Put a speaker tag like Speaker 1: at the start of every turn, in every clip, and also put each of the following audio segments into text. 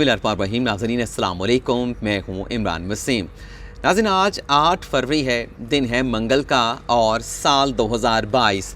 Speaker 1: बिस्मिल्लाहिर्रहमानिर्रहीम। नाज़रीन अस्सलाम वालेकुम, मैं हूँ इमरान वसीम। नाज़रीन आज 8 फरवरी है, दिन है मंगल का और साल 2022।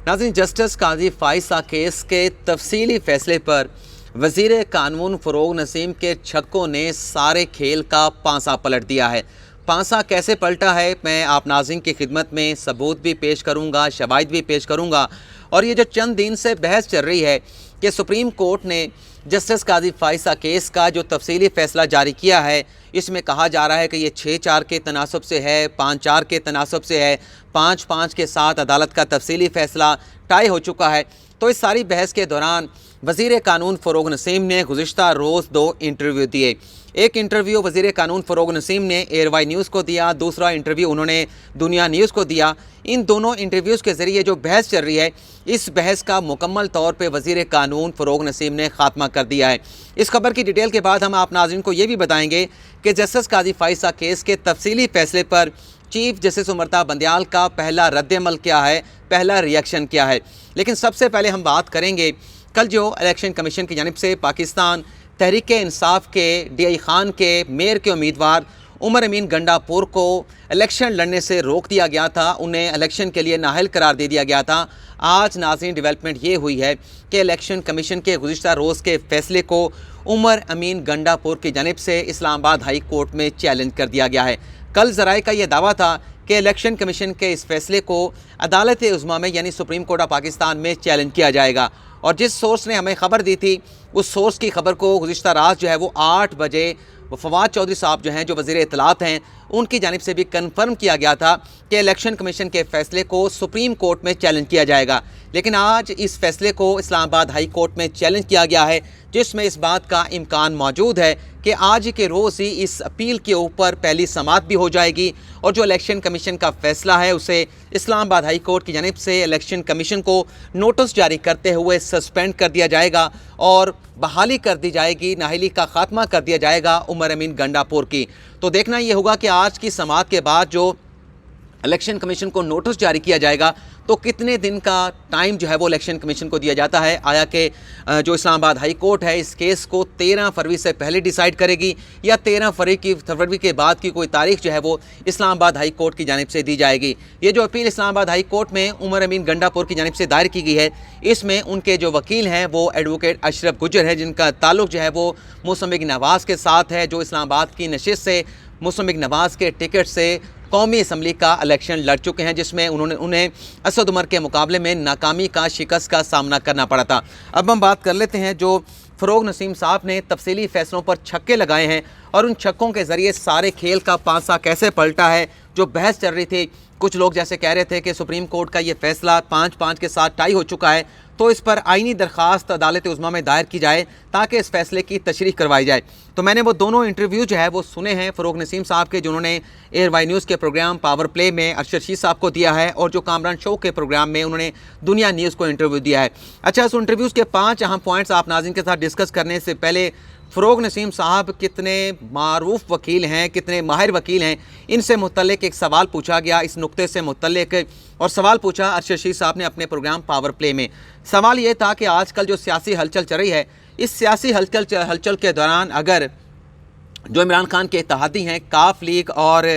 Speaker 1: नाज़रीन जस्टिस काजी फाइसा केस के तफसीली फ़ैसले पर वज़ीर कानून फ़रोग़ नसीम के छक्कों ने सारे खेल का पांसा पलट दिया है। पांसा कैसे पलटा है मैं आप नाज़रीन की खिदमत में सबूत भी पेश करूँगा, शवाहिद भी पेश करूँगा। और ये जो चंद दिन से बहस चल रही है कि सुप्रीम कोर्ट ने जस्टिस काजी फाइसा केस का जो तफसीली फ़ैसला जारी किया है, इसमें कहा जा रहा है कि ये 6-4 के तनासब से है, 5-4 के तनासब से है, 5-5 के साथ अदालत का तफसीली फ़ैसला टाई हो चुका है। तो इस सारी बहस के दौरान वज़ीर कानून फ़रोग़ नसीम ने गुज़िश्ता रोज़ 2 इंटरव्यू दिए। एक इंटरव्यू वज़ीर कानून फ़रोग़ नसीम ने एयरवाई न्यूज़ को दिया, दूसरा इंटरव्यू उन्होंने दुनिया न्यूज़ को दिया। इन दोनों इंटरव्यूज़ के ज़रिए जो बहस चल रही है, इस बहस का मुकम्मल तौर पे वज़ीर कानून फ़रोग़ नसीम ने ख़ात्मा कर दिया है। इस खबर की डिटेल के बाद हम आप नाज़रीन को ये भी बताएंगे कि जस्टिस काजी फाइसा केस के तफसीली फ़ैसले पर चीफ जस्टिस उमरता बंदयाल का पहला रद्द-ए-अमल क्या है, पहला रिएक्शन क्या है। लेकिन सबसे पहले हम बात करेंगे कल जो इलेक्शन कमीशन की जानिब से पाकिस्तान तहरीक-ए-इंसाफ के डी.आई. खान के मेयर के उम्मीदवार उमर अमीन गंडापुर को इलेक्शन लड़ने से रोक दिया गया था, उन्हें इलेक्शन के लिए नाअहल करार दे दिया गया था। आज नाज़रीन डेवलपमेंट ये हुई है कि इलेक्शन कमीशन के गुज़िश्ता रोज़ के फ़ैसले को उमर अमीन गंडापुर की जानिब से इस्लामाबाद हाई कोर्ट में चैलेंज कर दिया गया है। कल ज़राए का ये दावा था कि इलेक्शन कमीशन के इस फ़ैसले को अदालत उज़्मा में यानी सुप्रीम कोर्ट ऑफ पाकिस्तान में चैलेंज किया जाएगा। और जिस सोर्स ने हमें ख़बर दी थी, उस सोर्स की ख़बर को गुज़िश्ता रात जो है वो 8 बजे फवाद चौधरी साहब जो हैं, जो वज़ीर इत्तलात हैं, उनकी जानिब से भी कन्फर्म किया गया था कि इलेक्शन कमीशन के फ़ैसले को सुप्रीम कोर्ट में चैलेंज किया जाएगा। लेकिन आज इस फ़ैसले को इस्लामाबाद हाई कोर्ट में चैलेंज किया गया है, जिसमें इस बात का इम्कान मौजूद है कि आज के रोज़ ही इस अपील के ऊपर पहली समाअत भी हो जाएगी और जो इलेक्शन कमीशन का फ़ैसला है उसे इस्लामाबाद हाई कोर्ट की जानिब से इलेक्शन कमीशन को नोटिस जारी करते हुए सस्पेंड कर दिया जाएगा और बहाली कर दी जाएगी, नाअहली का ख़ात्मा कर दिया जाएगा उमर अमीन गंडापुर की। तो देखना ये होगा कि आज की समाअत के बाद जो इलेक्शन कमीशन को नोटिस जारी किया जाएगा तो कितने दिन का टाइम जो है वो इलेक्शन कमीशन को दिया जाता है। आया कि जो इस्लामाबाद हाई कोर्ट है इस केस को 13 फरवरी से पहले डिसाइड करेगी या 13 फरवरी के बाद की कोई तारीख जो है वो इस्लामाबाद हाई कोर्ट की जानिब से दी जाएगी। ये जो अपील इस्लामाबाद हाई कोर्ट में उमर अमीन गंडापुर की जानिब से दायर की गई है, इसमें उनके जो वकील हैं वो एडवोकेट अशरफ गुजर है, जिनका ताल्लुक़ जो है वो मुसम्मिक नवाज़ के साथ है, जो इस्लामाबाद की नशिस्त से मुसम्मिक नवाज़ के टिकट से कौमी असम्बली का इलेक्शन लड़ चुके हैं, जिसमें उन्हें असद उमर के मुकाबले में नाकामी का शिकस्त का सामना करना पड़ा था। अब हम बात कर लेते हैं जो फ़रोग़ नसीम साहब ने तफसीली फ़ैसलों पर छक्के लगाए हैं और उन छक्कों के ज़रिए सारे खेल का पांसा कैसे पलटा है। जो बहस चल रही थी, कुछ लोग जैसे कह रहे थे कि सुप्रीम कोर्ट का ये फ़ैसला 5-5 के साथ टाई हो चुका है, तो इस पर आइनी दरख्वास्त अदालत उज़्मा में दायर की जाए ताकि इस फ़ैसले की तशरीह करवाई जाए। तो मैंने वो दोनों इंटरव्यू जो है वो सुने हैं फ़रोग़ नसीम साहब के, जिन्होंने एयरवाई न्यूज़ के प्रोग्राम पावर प्ले में अरशद शीर साहब को दिया है और जो कामरान शो के प्रोग्राम में उन्होंने दुनिया न्यूज़ को इंटरव्यू दिया है। अच्छा, उस इंटरव्यूज़ के 5 अहम पॉइंट्स आप नाज़रीन के साथ डिस्कस करने से पहले फ़रोग़ नसीम साहब कितने मारूफ वकील हैं, कितने माहिर वकील हैं, इनसे मुतल्लिक एक सवाल पूछा गया इस नुक्ते से मुतल्लिक, और सवाल पूछा अरशद शीर साहब ने अपने प्रोग्राम पावर प्ले में। सवाल ये था कि आजकल जो सियासी हलचल चल रही है, इस सियासी हलचल के दौरान अगर जो इमरान खान के इत्तेहादी हैं काफ लीग और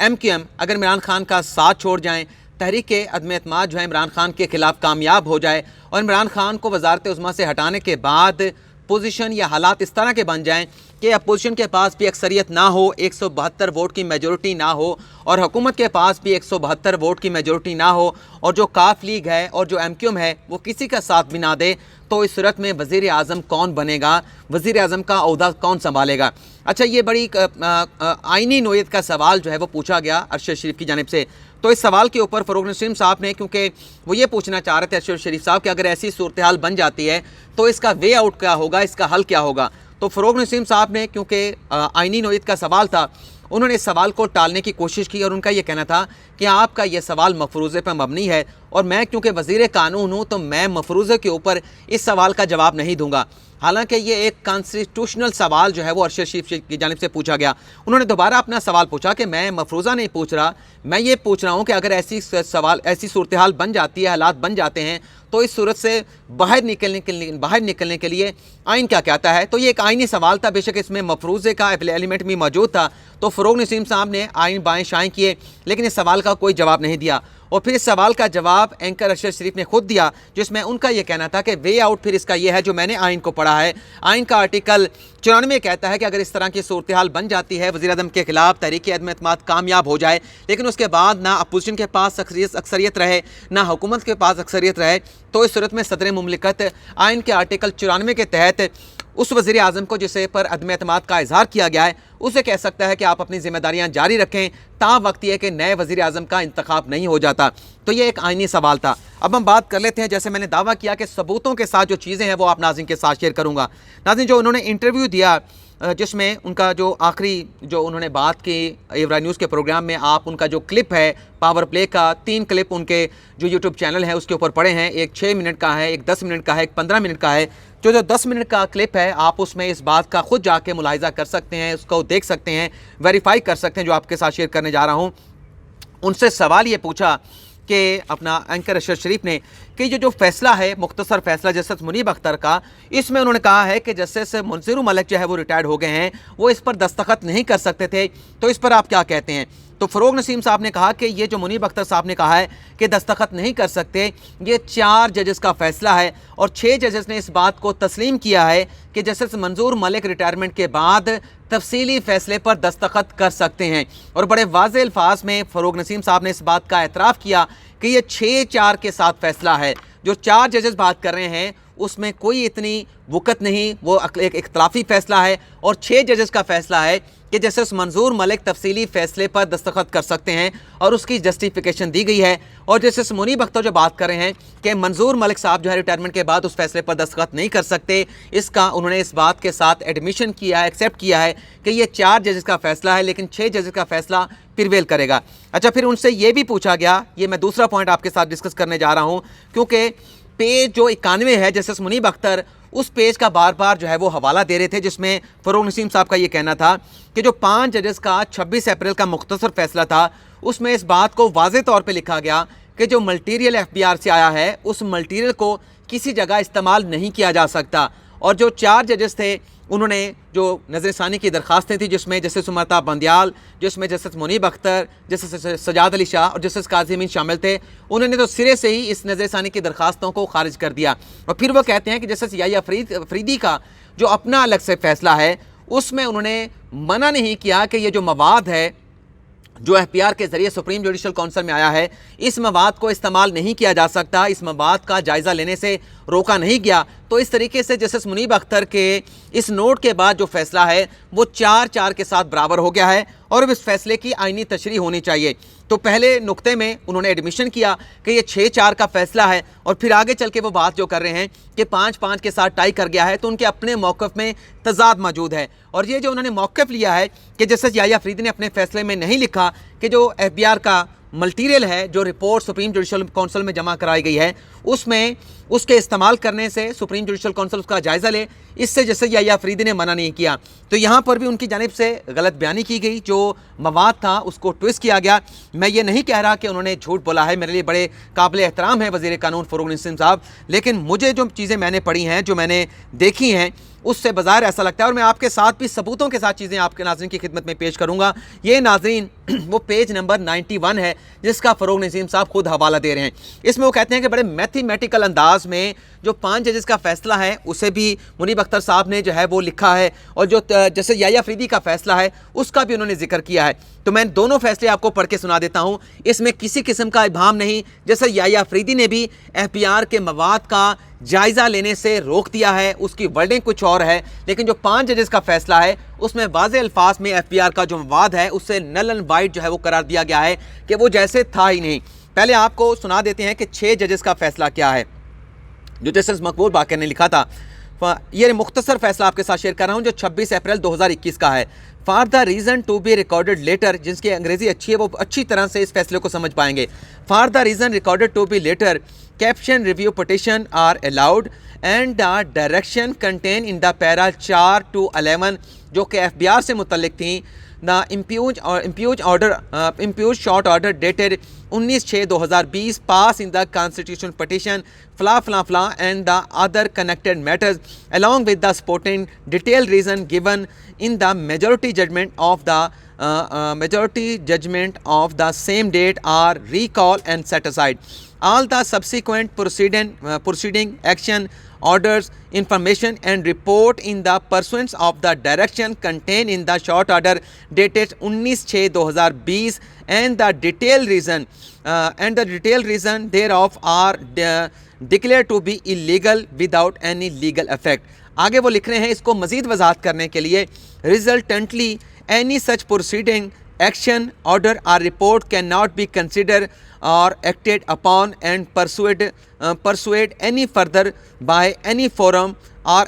Speaker 1: MQM अगर इमरान खान का साथ छोड़ जाएँ, तहरीक-ए-अदम-ए-एतमाद जो है इमरान खान के ख़िलाफ़ कामयाब हो जाए और इमरान खान को वज़ारत उज़्मा से हटाने के बाद पोजीशन या हालात इस तरह के बन जाएं कि अपोजिशन के पास भी अक्सरियत ना हो, 172 वोट की मेजॉरिटी ना हो, और हुकूमत के पास भी 172 वोट की मेजॉरिटी ना हो, और जो काफ लीग है और जो MQM है वो किसी का साथ भी ना दे, तो इस सूरत में वज़ीर आज़म कौन बनेगा, वज़ीर आज़म का ओहदा कौन संभालेगा। अच्छा, ये बड़ी आइनी नोयत का सवाल जो है वो पूछा गया अरशद शरीफ की जानिब से। तो इस सवाल के ऊपर फ़रोग़ नसीम साहब ने, क्योंकि वो ये पूछना चाह रहे थे अरशद शरीफ साहब कि अगर ऐसी सूरत हाल बन जाती है तो इसका वे आउट क्या होगा, इसका हल क्या होगा। तो फ़रोग़ नसीम साहब ने, क्योंकि आइनी नोयत का सवाल था, उन्होंने इस सवाल को टालने की कोशिश की और उनका ये कहना था कि आपका ये सवाल मफरूज़े पर मबनी है और मैं क्योंकि वज़ीर कानून हूँ तो मैं मफरूज़े के ऊपर इस सवाल का जवाब नहीं दूंगा। हालांकि ये एक कॉन्स्टिट्यूशनल सवाल जो है वो अरशद शरीफ की जानिब से पूछा गया। उन्होंने दोबारा अपना सवाल पूछा कि मैं मफरूज़ा नहीं पूछ रहा, मैं ये पूछ रहा हूँ कि अगर ऐसी सूरत हाल बन जाती है, हालात बन जाते हैं, तो इस सूरत से बाहर निकलने के लिए आइन क्या कहता है। तो ये एक आइनी सवाल था, बेशक इसमें मफरूज़े का एलिमेंट भी मौजूद था। तो फ़रोग़ नसीम साहब ने आइन बाएँ शाएँ किए, लेकिन इस सवाल का कोई जवाब नहीं दिया। और फिर इस सवाल का जवाब एंकर अरशद शरीफ ने खुद दिया, जिसमें उनका ये कहना था कि वे आउट फिर इसका ये है जो मैंने आइन को पढ़ा है। आइन का आर्टिकल 94 कहता है कि अगर इस तरह की सूरत हाल बन जाती है, वज़ीर आज़म के खिलाफ तहरीक अदम एतमाद कामयाब हो जाए, लेकिन उसके बाद ना अपोजिशन के पास अक्सरियत रहे, ना हुकूमत के पास अक्सरियत रहे, तो इस सूरत में सदर मुमलिकत आइन के आर्टिकल 94 के तहत उस वज़ीर आज़म को जिसे पर अदम एतमाद का इजहार किया गया है, उसे कह सकता है कि आप अपनी ज़िम्मेदारियाँ जारी रखें ता वक्त ये कि नए वज़ीर आज़म का इंतखाब नहीं हो जाता। तो ये एक आइनी सवाल था। अब हम बात कर लेते हैं, जैसे मैंने दावा किया कि सबूतों के साथ जो चीज़ें हैं वो आप नाज़रीन के साथ शेयर करूँगा। नाज़रीन, जो उन्होंने इंटरव्यू दिया जिसमें उनका जो आखिरी जो उन्होंने बात की एवरा न्यूज़ के प्रोग्राम में, आप उनका जो क्लिप है पावर प्ले का, 3 क्लिप उनके जो यूट्यूब चैनल है उसके ऊपर पड़े हैं। एक 6 मिनट का है, एक 10 मिनट का है, एक 15 मिनट का है। जो 10 मिनट का क्लिप है, आप उसमें इस बात का खुद जाके मुलाहिज़ा कर सकते हैं, उसको देख सकते हैं, वेरीफाई कर सकते हैं। जो आपके साथ शेयर करने जा रहा हूँ, उनसे सवाल ये पूछा कि अपना एंकर अरशद शरीफ ने कि ये जो फैसला है, मुख्तसर फैसला जस्टिस मुनीब अख्तर का, इसमें उन्होंने कहा है कि जस्टिस मुंसिर मलिक जो है वो रिटायर्ड हो गए हैं, वो इस पर दस्तखत नहीं कर सकते थे, तो इस पर आप क्या कहते हैं। तो फ़रोग़ नसीम साहब ने कहा कि ये जो मुनीब अख्तर साहब ने कहा है कि दस्तखत नहीं कर सकते, ये 4 जजेस का फ़ैसला है और 6 जजेस ने इस बात को तस्लीम किया है कि जस्टिस मंजूर मलिक रिटायरमेंट के बाद तफसीली फ़ैसले पर दस्तखत कर सकते हैं। और बड़े वाज़ेह अल्फाज में फ़रोग़ नसीम साहब ने इस बात का एतराफ़ किया कि ये 6-4 के साथ फ़ैसला है। जो 4 जजेस बात कर रहे हैं उसमें कोई इतनी वक़्त नहीं, वो एक इख्तलाफी फ़ैसला है। और 6 जजेस का फ़ैसला है कि जस्टिस मंजूर मलिक तफसीली फ़ैसले पर दस्तखत कर सकते हैं और उसकी जस्टिफिकेशन दी गई है। और जस्टिस मुनीब अख्तर जो बात कर रहे हैं कि मंजूर मलिक साहब जो है रिटायरमेंट के बाद उस फैसले पर दस्तखत नहीं कर सकते, इसका उन्होंने इस बात के साथ एडमिशन किया है, एक्सेप्ट किया है कि ये 4 जजेस का फ़ैसला है, लेकिन 6 जजेस का फ़ैसला प्रिवेल करेगा। अच्छा, फिर उनसे ये भी पूछा गया, ये मैं दूसरा पॉइंट आपके साथ डिस्कस करने जा रहा हूँ, क्योंकि पेज जो 91 है जस्टिस मुनीब अख्तर उस पेज का बार बार जो है वो हवाला दे रहे थे, जिसमें फ़रोग़ नसीम साहब का ये कहना था कि जो 5 जजेस का 26 अप्रैल का मुख्तसर फ़ैसला था, उसमें इस बात को वाज़ेह तौर पे लिखा गया कि जो मल्टीरियल FBR से आया है उस मल्टीरियल को किसी जगह इस्तेमाल नहीं किया जा सकता। और जो 4 जजेस थे उन्होंने जो नज़रसानी की दरख्वास्तें थी, जिसमें जस्टिस सुमता बंदियाल, जिसमें जस्टिस मुनीब अख्तर, जस्टिस सजाद अली शाह और जस्टिस काजी अमीन शामिल थे, उन्होंने तो सिरे से ही इस नज़रसानी की दरख्वास्तों को खारिज कर दिया। और फिर वो कहते हैं कि जस्टिस याह्या अफरीदी का जो अपना अलग से फ़ैसला है उसमें उन्होंने मना नहीं किया कि ये जो मवाद है जो FBR के ज़रिए सुप्रीम जुडिशल काउंसिल में आया है, इस मवाद को इस्तेमाल नहीं किया जा सकता, इस मवाद का जायज़ा लेने से रोका नहीं गया। तो इस तरीके से जस्टिस मुनीब अख्तर के इस नोट के बाद जो फैसला है वो 4-4 के साथ बराबर हो गया है और अब इस फैसले की आइनी तशरीह होनी चाहिए। तो पहले नुक्ते में उन्होंने एडमिशन किया कि ये 6-4 का फैसला है, और फिर आगे चल के वो बात जो कर रहे हैं कि 5-5 के साथ टाई कर गया है, तो उनके अपने मौक़िफ़ में तज़ाद मौजूद है। और ये जो उन्होंने मौक़िफ़ लिया है कि जस्टिस याह्या अफरीदी ने अपने फैसले में नहीं लिखा कि जो FBR का मल्टीरियल है, जो रिपोर्ट सुप्रीम जुडिशल काउंसिल में जमा कराई गई है, उसमें उसके इस्तेमाल करने से सुप्रीम जुडिशल काउंसिल उसका जायज़ा ले, इससे जैसे याह्या अफरीदी ने मना नहीं किया। तो यहाँ पर भी उनकी जानिब से गलत बयानी की गई, जो मवाद था उसको ट्विस्ट किया गया। मैं ये नहीं कह रहा कि उन्होंने झूठ बोला है, मेरे लिए बड़े काबिल एहतराम है वज़ीर कानून फ़रोग़ नसीम साहब, लेकिन मुझे जो चीज़ें मैंने पढ़ी हैं, जो मैंने देखी हैं, उससे बाज़ाहिर ऐसा लगता है। और मैं आपके साथ भी सबूतों के साथ चीज़ें आपके नाज़रीन की खिदमत में पेश करूँगा। ये नाज़रीन वो पेज नंबर 91 है जिसका फ़रोग़ नसीम साहब खुद हवाला दे रहे हैं। इसमें वो कहते हैं कि बड़े मैथमेटिकल अंदाज में जो 5 जजेस का फ़ैसला है उसे भी मुनीब अख्तर साहब ने जो है वो लिखा है, और जो जैसे याह्या अफरीदी का फ़ैसला है उसका भी उन्होंने जिक्र किया है। तो मैं दोनों फ़ैसले आपको पढ़ के सुना देता हूँ। इसमें किसी किस्म का इबाहम नहीं, जैसे याह्या अफरीदी ने भी FBR के मवाद का जायज़ा लेने से रोक दिया है, उसकी वर्डिंग कुछ और है, लेकिन जो 5 जजेस का फ़ैसला है उसमें वाज़ेह अल्फाज में FBR का जो मवाद है उससे नल एंड वाइट जो है वो करार दिया गया है कि वो जैसे था ही नहीं। पहले आपको सुना देते हैं कि 6 जजेस का फ़ैसला क्या है जो जस्टिस मकबूल बाकर ने लिखा था। ये मुख्तसर फ़ैसला आपके साथ शेयर कर रहा हूँ जो 26 अप्रैल 2021 का है। For the reason to be recorded later, جس کی انگریزی اچھی ہے وہ اچھی طرح سے اس فیصلے کو سمجھ پائیں گے. For the reason recorded to be later caption review petition are allowed and the direction contain in the para 4 to 11 جو کہ FBR سے متعلق تھیں. دا impugned short order dated 19/6/2020 pass in the constitutional petition fla and the other connected matters along with the supporting detailed reason given in the majority judgment of the same date are recalled and set aside. All the subsequent proceeding action orders, information and report in the pursuance of the direction contained in the short order dated 19/6/2020 and the detailed reason thereof are declared to be illegal without any legal effect. آگے وہ لکھ رہے ہیں اس کو مزید وضاحت کرنے کے لیے resultantly any such proceeding action order or report cannot be considered or acted upon and pursued any further by any forum or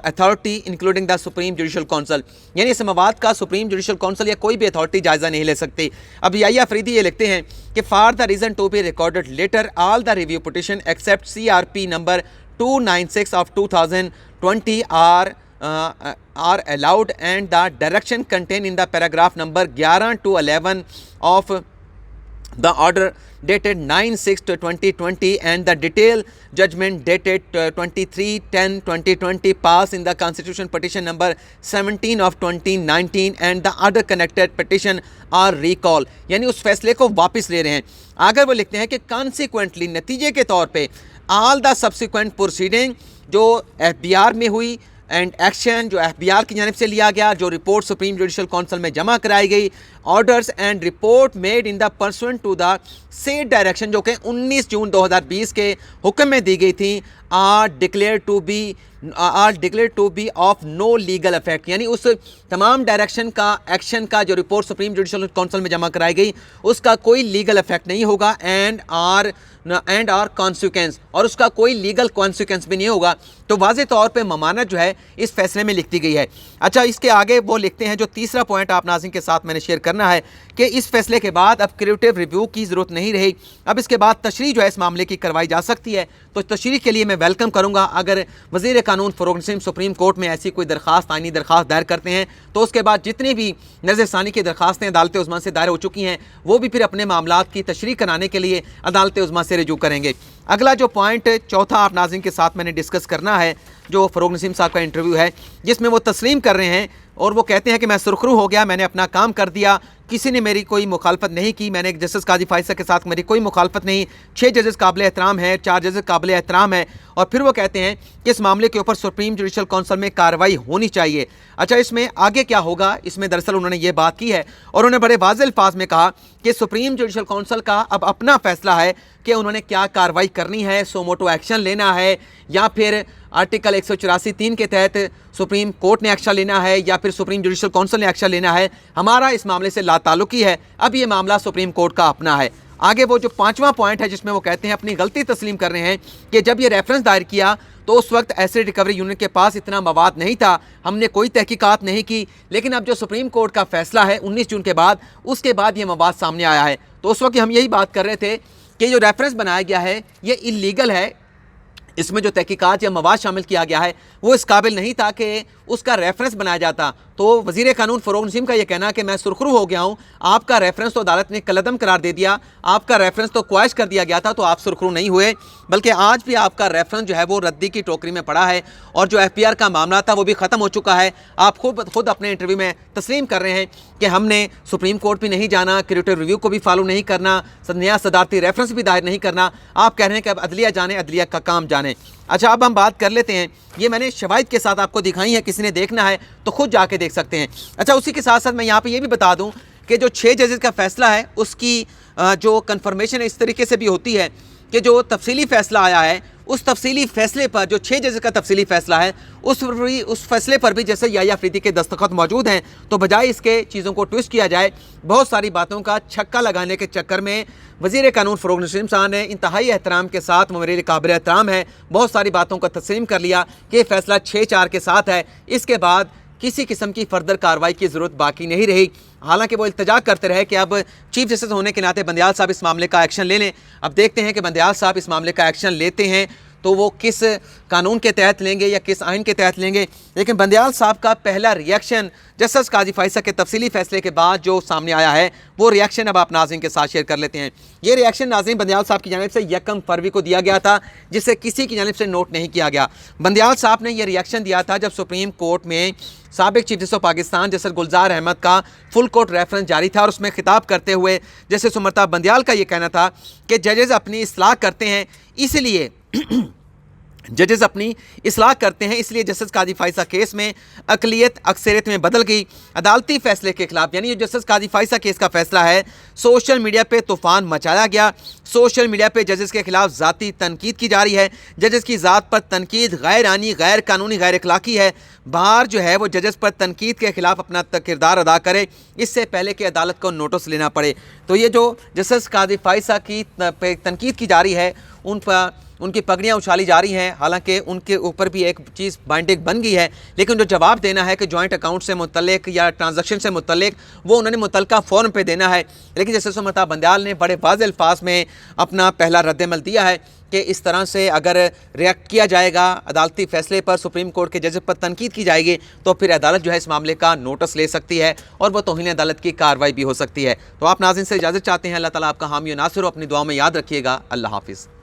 Speaker 1: authority including the Supreme Judicial Council. یعنی اس مواد کا سپریم جوڈیشل کونسل یا کوئی بھی authority جائزہ نہیں لے سکتی. اب یحییٰ فریدی یہ لکھتے ہیں کہ for the reason to be recorded later all the review petition except CRP number 296 of 2020 are allowed and the direction contained in the paragraph number 11 to 11 of the order dated 9/6/2020 and the detailed judgment dated 23/10/2020 passed in the constitution petition number 17 of 2019 and the other connected petition are recalled. یعنی اس فیصلے کو واپس لے رہے ہیں. آگر وہ لکھتے ہیں کہ consequently نتیجے کے طور پہ all the subsequent proceeding جو FBR میں ہوئی اینڈ ایکشن جو FBR کی جانب سے لیا گیا، جو رپورٹ سپریم جوڈیشل کونسل میں جمع کرائی گئی، orders and report made in the pursuant to the set direction جو کہ 19 جون 2020 کے حکم میں دی گئی تھیں، are declared to be of no legal effect. یعنی اس تمام ڈائریکشن کا ایکشن کا جو رپورٹ سپریم جوڈیشل کونسل میں جمع کرائی گئی اس کا کوئی لیگل افیکٹ نہیں ہوگا اینڈ آر کانسیکوینس، اور اس کا کوئی لیگل کانسیکوینس بھی نہیں ہوگا. تو واضح طور پہ ممانعت جو ہے اس فیصلے میں لکھ دی گئی ہے. اچھا اس کے آگے وہ لکھتے ہیں جو تیسرا پوائنٹ آپ ناظرین کے ساتھ میں نے شیئر کرنا ہے کہ اس فیصلے کے بعد اب کریٹیو ریویو کی ضرورت نہیں رہی. اب اس کے بعد تشریح جو ہے اس معاملے کی کروائی جا سکتی ہے. تو تشریح کے لیے میں ویلکم کروں گا اگر وزیر قانون فروغ نسیم سپریم کورٹ میں ایسی کوئی درخواست، آئینی درخواست دائر کرتے ہیں تو اس کے بعد جتنی بھی نظر ثانی کی درخواستیں عدالت عظمیٰ سے دائر ہو چکی ہیں وہ بھی پھر اپنے معاملات کی تشریح کرانے کے لیے عدالت عظمیٰ سے رجوع کریں گے. اگلا جو پوائنٹ چوتھا آپ ناظرین کے ساتھ میں نے ڈسکس کرنا ہے جو فروغ نسیم صاحب کا انٹرویو ہے جس میں وہ تسلیم کر رہے ہیں اور وہ کہتے ہیں کہ میں سرخرو ہو گیا، میں نے اپنا کام کر دیا، کسی نے میری کوئی مخالفت نہیں کی، میں نے جسٹس قاضی فائز صاحب کے ساتھ میری کوئی مخالفت نہیں، 6 ججز قابل احترام ہیں، 4 ججز قابل احترام ہیں. اور پھر وہ کہتے ہیں کہ اس معاملے کے اوپر سپریم جوڈیشل کونسل میں کارروائی ہونی چاہیے. اچھا اس میں آگے کیا ہوگا، اس میں دراصل انہوں نے یہ بات کی ہے اور انہوں نے بڑے واضح الفاظ میں کہا کہ سپریم جوڈیشل کونسل کا اب اپنا فیصلہ ہے کہ انہوں نے کیا کارروائی کرنی ہے، سوموٹو ایکشن لینا ہے یا پھر آرٹیکل 184(3) کے تحت سپریم کورٹ نے ایکشن لینا ہے یا پھر سپریم جوڈیشل کونسل نے ایکشن لینا ہے. ہمارا اس معاملے سے لا تعلقی ہے، اب یہ معاملہ سپریم کورٹ کا اپنا ہے. آگے وہ جو 5واں پوائنٹ ہے جس میں وہ کہتے ہیں اپنی غلطی تسلیم کر رہے ہیں کہ جب یہ ریفرنس دائر کیا تو اس وقت ایسیڈ ریکوری یونٹ کے پاس اتنا مواد نہیں تھا، ہم نے کوئی تحقیقات نہیں کی، لیکن اب جو سپریم کورٹ کا فیصلہ ہے 19 جون کے بعد، اس کے بعد یہ مواد سامنے آیا ہے. تو اس وقت ہم یہی بات کر رہے تھے کہ جو ریفرنس بنایا گیا ہے یہ انلیگل ہے، اس میں جو تحقیقات یا مواد شامل کیا گیا ہے وہ اس قابل نہیں تھا کہ اس کا ریفرنس بنایا جاتا. تو وزیر قانون فروغ نسیم کا یہ کہنا کہ میں سرخرو ہو گیا ہوں، آپ کا ریفرنس تو عدالت نے کالعدم قرار دے دیا، آپ کا ریفرنس تو کوائش کر دیا گیا تھا، تو آپ سرخرو نہیں ہوئے بلکہ آج بھی آپ کا ریفرنس جو ہے وہ ردی کی ٹوکری میں پڑا ہے اور جو FBR کا معاملہ تھا وہ بھی ختم ہو چکا ہے. آپ خود اپنے انٹرویو میں تسلیم کر رہے ہیں کہ ہم نے سپریم کورٹ بھی نہیں جانا، کریٹیو ریویو کو بھی فالو نہیں کرنا، نیا صدارتی ریفرنس بھی دائر نہیں کرنا. آپ کہہ رہے ہیں کہ اب عدلیہ جانے، عدلیہ کا کام جانے. اچھا اب ہم بات کر لیتے ہیں، یہ میں نے شواہد کے ساتھ آپ کو دکھائی ہے، کسی نے دیکھنا ہے تو خود جا کے دیکھ سکتے ہیں. اچھا اسی کے ساتھ ساتھ میں یہاں پہ یہ بھی بتا دوں کہ جو 6 ججز کا فیصلہ ہے اس کی جو کنفرمیشن اس طریقے سے بھی ہوتی ہے کہ جو تفصیلی فیصلہ آیا ہے اس تفصیلی فیصلے پر، جو 6 ججز کا تفصیلی فیصلہ ہے اس فیصلے پر بھی جیسے یحییٰ فریدی کے دستخط موجود ہیں، تو بجائے اس کے چیزوں کو ٹویسٹ کیا جائے، بہت ساری باتوں کا چھکا لگانے کے چکر میں وزیر قانون فروغ نسیم صاحب نے انتہائی احترام کے ساتھ، وہ میرے لیے قابل احترام ہے، بہت ساری باتوں کا تسلیم کر لیا کہ یہ فیصلہ 6-4 کے ساتھ ہے. اس کے بعد किसी किस्म की फर्दर कार्रवाई की ज़रूरत बाकी नहीं रही। हालांकि वो इल्तजा करते रहे कि अब चीफ जस्टिस होने के नाते बंदयाल साहब इस मामले का एक्शन ले लें। अब देखते हैं कि बंदयाल साहब इस मामले का एक्शन लेते हैं तो वो किस कानून के तहत लेंगे या किस आइन के तहत लेंगे। लेकिन बंदयाल साहब का पहला रिएक्शन जस्टिस काजी फाइसा के तफसीली फैसले के बाद जो सामने आया है, वो रिएक्शन अब आप नाज़रीन के साथ शेयर कर लेते हैं। ये रिएक्शन नाज़रीन बंदयाल साहब की जानिब से 1 फरवरी को दिया गया था, जिसे किसी की जानिब से नोट नहीं किया गया। बंदयाल साहब ने यह रिएक्शन दिया था जब सुप्रीम कोर्ट में साबिक chief justice of Pakistan justice Gulzar Ahmed का फुल कोर्ट रेफरेंस जारी था और उसमें खिताब करते हुए जस्टिस उमरता बंदयाल का ये कहना था कि जजेस अपनी इस्लाह करते हैं, इसलिए जजेस अपनी इस्लाह करते हैं, इसलिए जस्टिस काजी फाइसा केस में अकलियत अक्सरियत में बदल गई। अदालती फैसले के खिलाफ, यानी जो जस्टिस काजी फाइसा केस का फैसला है, सोशल मीडिया पे तूफान मचाया गया। सोशल मीडिया पे जजेस के खिलाफ ज़ाती तनकीद की जा रही है। जजेस की ज़ात पर तनकीद गैर आनी, गैर कानूनी, गैर अखलाकी है। बाहर जो है वो जजेस पर तनकीद के खिलाफ अपना किरदार अदा करे, इससे पहले कि अदालत को नोटिस लेना पड़े। तो ये जो जस्टिस काजी फाइसा की तनकीद की जा रही है, उन पर उनकी पगड़ियाँ उछाली जा रही हैं। हालांकि उनके ऊपर भी एक चीज़ बाइंडिंग बन गई है, लेकिन जो जवाब देना है कि जॉइंट अकाउंट से मुतल्लिक या ट्रांजैक्शन से मुतल्लिक, वो उन्होंने मुतल्लिका फॉर्म पे देना है। लेकिन जस्टिस उमरता बंदयाल ने बड़े वाज़ेह अल्फाज में अपना पहला रद्दमल दिया है कि इस तरह से अगर रिएक्ट किया जाएगा अदालती फ़ैसले पर, सुप्रीम कोर्ट के जज पर तनकीद की जाएगी, तो फिर अदालत जो है इस मामले का नोटिस ले सकती है और वो तौहीन अदालत की कार्रवाई भी हो सकती है। तो आप नाज़रीन से इजाज़त चाहते हैं। अल्लाह ताला आपका हामी और नासिर हो। अपनी दुआ में याद रखिएगा। अल्लाह हाफिज़।